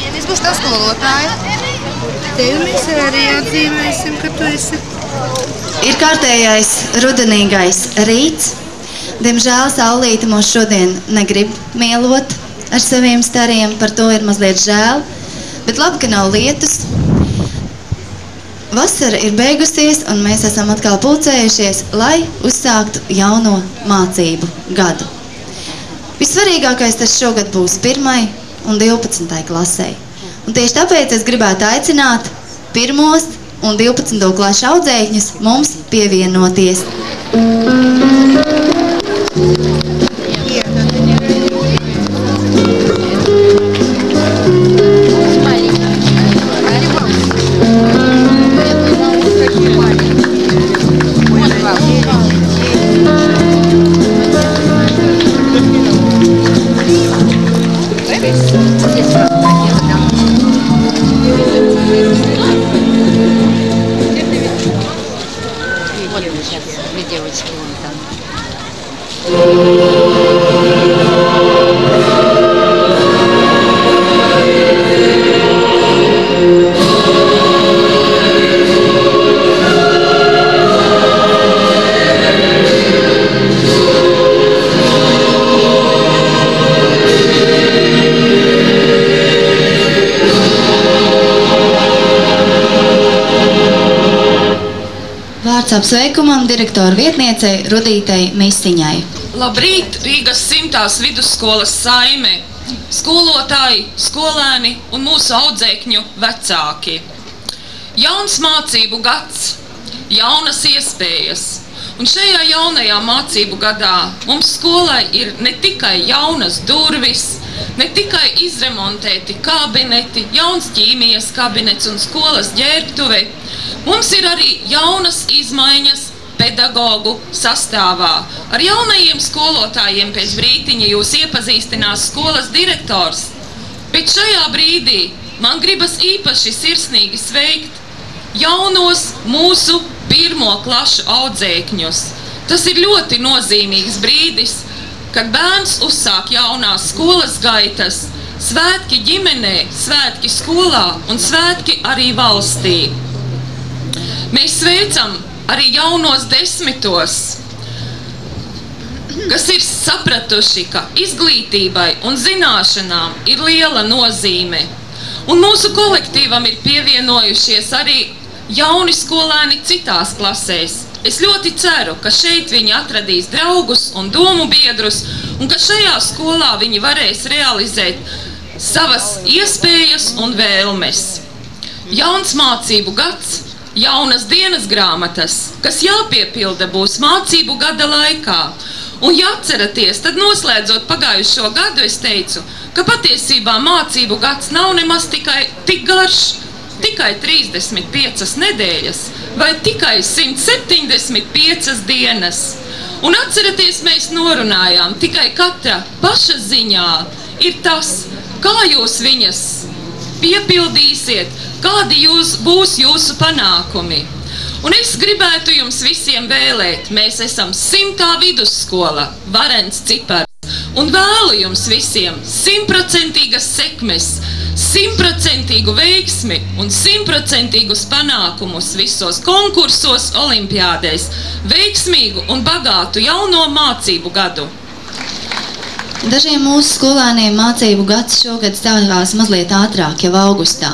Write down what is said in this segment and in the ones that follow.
Ienis būs tā skolotāja. Tevi mēs arī atzīmēsim, ka tu esi. Ir kārtējais rudenīgais rīts. Diemžēl saulīte mūs šodien negrib mielot ar saviem stariem, par to ir mazliet žēl. Bet labi, ka nav lietus. Vasara ir beigusies un mēs esam atkal pulcējušies, lai uzsāktu jauno mācību gadu. Vissvarīgākais tas šogad būs 1. un 12. klasei. Un tieši tāpēc es gribētu aicināt 1. un 12. klašu audzēkņus mums pievienoties. Apsveikumam direktora vietniecei Rudītei Misiņai. Labrīt, Rīgas 100. vidusskolas saime, skolotāji, skolēni un mūsu audzēkņu vecāki. Jauns mācību gads, jaunas iespējas. Un šajā jaunajā mācību gadā mums skolai ir ne tikai jaunas durvis, ne tikai izremontēti kabineti, jauns ķīmijas kabinets un skolas ģērbtuve. Mums ir arī jaunas izmaiņas pedagogu sastāvā. Ar jaunajiem skolotājiem pēc brītiņa jūs iepazīstinās skolas direktors. Bet šajā brīdī man gribas īpaši sirsnīgi sveikt jaunos mūsu 1. klašu audzēkņus. Tas ir ļoti nozīmīgs brīdis, kad bērns uzsāk jaunās skolas gaitas, svētki ģimenē, svētki skolā un svētki arī valstī. Mēs sveicam arī jaunos 10, kas ir sapratuši, ka izglītībai un zināšanām ir liela nozīme. Un mūsu kolektīvam ir pievienojušies arī jauni skolēni citās klasēs. Es ļoti ceru, ka šeit viņi atradīs draugus un domu biedrus, un ka šajā skolā viņi varēs realizēt savas iespējas un vēlmes. Jauns mācību gads, jaunas dienas grāmatas, kas jāpiepilda būs mācību gada laikā. Un ja atceraties, tad noslēdzot pagājušo gadu es teicu, ka patiesībā mācību gads nav nemaz tik garš, tikai 35 nedēļas vai tikai 175 dienas. Un atceraties, mēs norunājām, tikai katra paša ziņā ir tas, kā jūs viņas piepildīsiet, kādi būs jūsu panākumi. Un es gribētu jums visiem vēlēt, mēs esam 100. vidusskola, varens cipars, un vēlu jums visiem 100% sekmes, 100% veiksmi un 100% panākumus visos konkursos, olimpiādēs, veiksmīgu un bagātu jauno mācību gadu. Dažiem mūsu skolēniem mācību gads šogad stāvās mazliet ātrāk, jau augustā.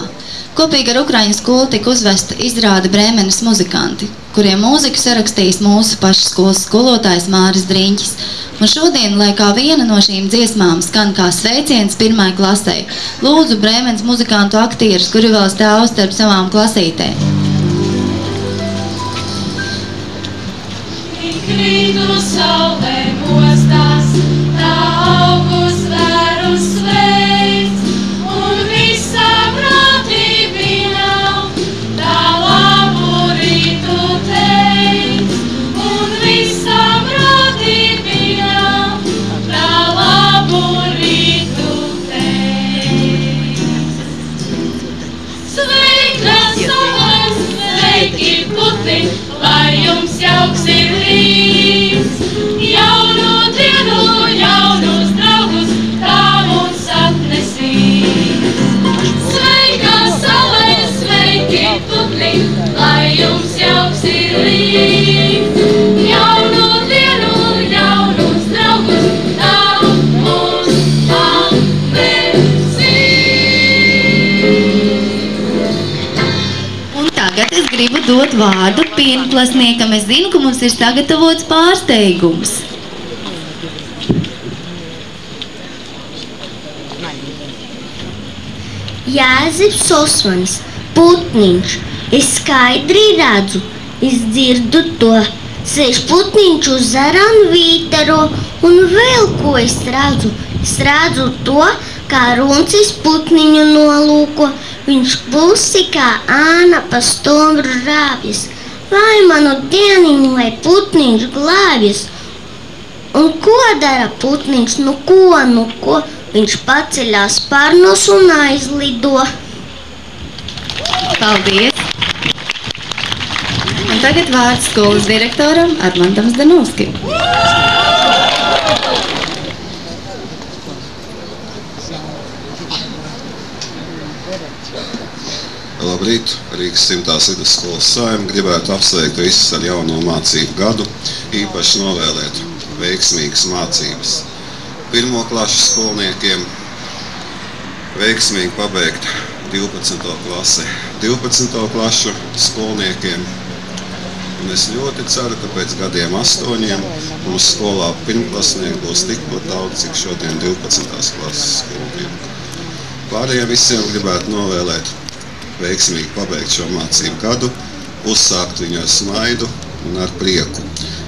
Kopīgi ar Ukraiņu skolu tika uzvesta izrāde Brēmenes muzikanti, kuriem mūziku sarakstījis mūsu pašas skolas skolotājs Māris Driņķis. Un šodien, lai kā viena no šīm dziesmām skan kā sveiciens 1. klasei, lūdzu Brēmenes muzikantu aktierus, kuri vēl stāv starp savām klasītēm. Krītu saulē mostās, tā augus vēru sveic, un visam radību nav, tā labu rītu teic, un visam radību nav, tā labu rītu teic. Sveika saulē! es gribu dot vārdu pirmklasniekam. Es zinu, ka mums ir sagatavots pārsteigums. Jāzeps Osmanis, putniņš. Es skaidri redzu, es dzirdu to. Sēž putniņš uz zaranu vītaro, un vēl ko es redzu? Es redzu to, kā runcis putniņu nolūko. Viņš klusi kā āna pa stumbru rāpjas. Vai manu dieniņu, vai putniņš glābjas? Un ko dara putniņš? Nu ko? Viņš paceļās sparnus un aizlido. Paldies! Un tagad vārds skolas direktoram Armandam Zdanovskim. Labrīt! Rīgas 100. vidusskolas saime gribētu apsveikt visus ar jauno mācību gadu, īpaši novēlēt veiksmīgas mācības. Pirmo klašu skolniekiem veiksmīgi pabeigt 12. klasi 12. klašu skolniekiem. Un es ļoti ceru, ka pēc gadiem 8 mūsu skolā pirmklasnieki būs tikpat daudz, cik šodien 12. klases skolnieku. Pārējiem visiem gribētu novēlēt veiksmīgi pabeigt šo mācību gadu, uzsākt viņu ar smaidu un ar prieku.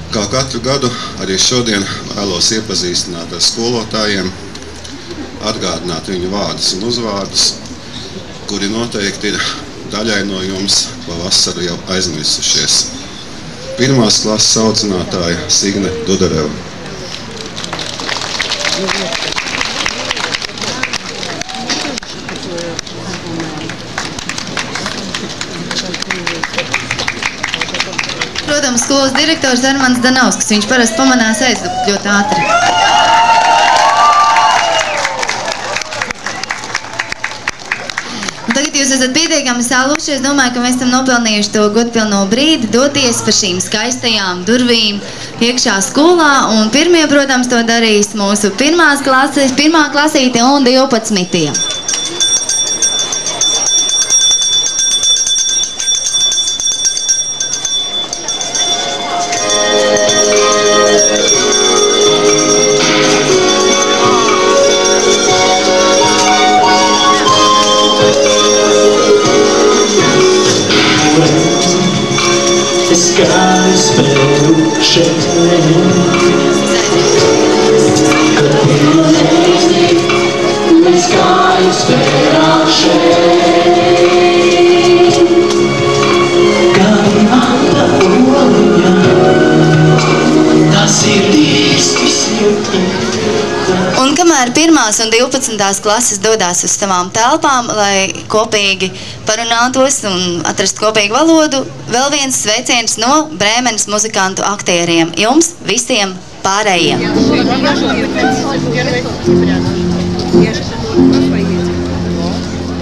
Kā katru gadu, arī šodien vēlos iepazīstināt ar skolotājiem, atgādināt viņu vārdus un uzvārdus, kuri noteikti ir daļai no jums pavasaru jau aizmirsušies. Pirmās klases audzinātāja Signe Dudareva. Protams, skolas direktors Armands Zdanovskis. Viņš parasti pamanās aizlikt ļoti ātri. Un tagad jūs esat pietiekami saluši. Es domāju, ka mēs esam nopelnījuši to godpilno brīdi doties pa šīm skaistajām durvīm iekšā skolā. Un pirmie, protams, to darīs mūsu pirmā klasīte un 12. Un kamēr 1. un 12. klases dodās uz savām telpām, lai kopīgi parunātos un atrastu kopīgu valodu, vēl viens sveiciens no Brēmenes muzikantu aktieriem. Jums visiem pārējiem!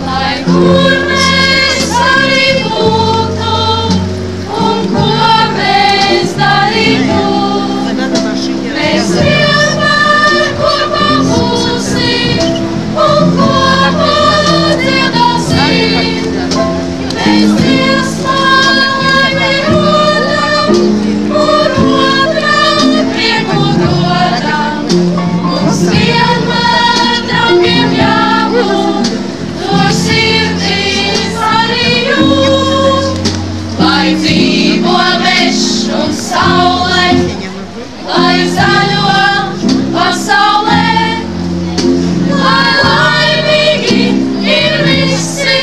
Lai kur mēs arī būtu un ko mēs darītu, mēs vienmēr kopā būsim un kopā dziedāsim. Mēs dziesmām godam un otram prieku dodam. Mums vienmēr draugiem jābūt, to sirdīs arī jūs. Lai dzīvo mežs un saule, lai zaļo pasaulē, lai laimīgi ir visi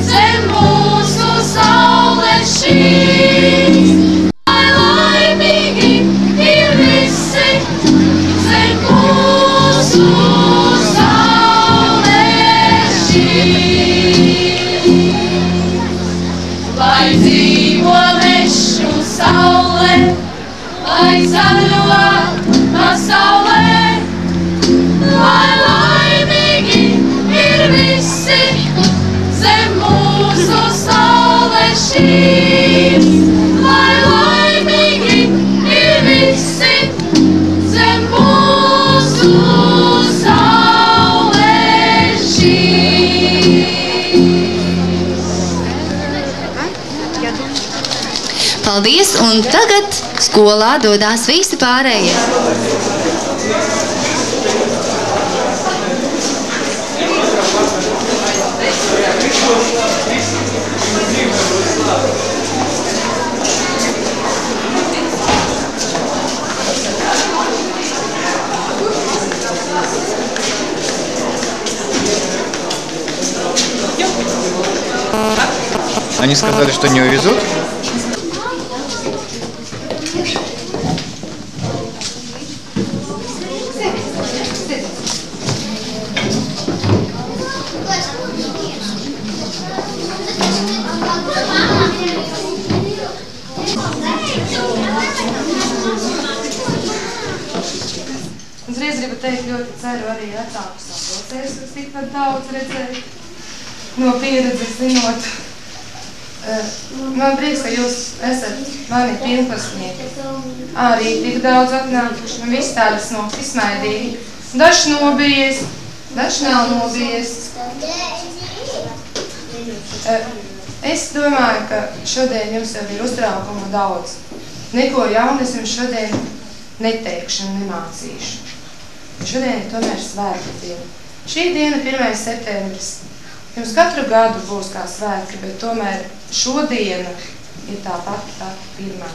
zem mūsu saules šīs. Lai laimīgi ir visi zem mūsu saules šīs. Lai dzīvo mežs un saule, lai zaļo pasaulē, lai laimīgi ir visi zem mūsu saules šīs. Lai laimīgi ir visi zem mūsu saules šīs. Paldies, un tagad skolā dodās visi pārējie. Они сказали, что не увезут? Uzreiz gribu teikt, ļoti ceru arī vecākus sapulcēs, kas tikpat daudz redzēju no pieredzes zinot. Man prieks, ka jūs esat mani pirmklasnieki. Arī tik daudz atnākuši, un viss tādi smuki, smaidīgi. Dažs nobijies, dažs nav nobijies. Es domāju, ka šodien jums jau ir uztraukuma daudz. Neko jaunu es jums šodien neteikšu un nemācīšu. Šodien ir tomēr svētku diena. Šī diena 1. septembris. Jums katru gadu būs kā svētki, bet tomēr šodiena ir tā pati pirmā.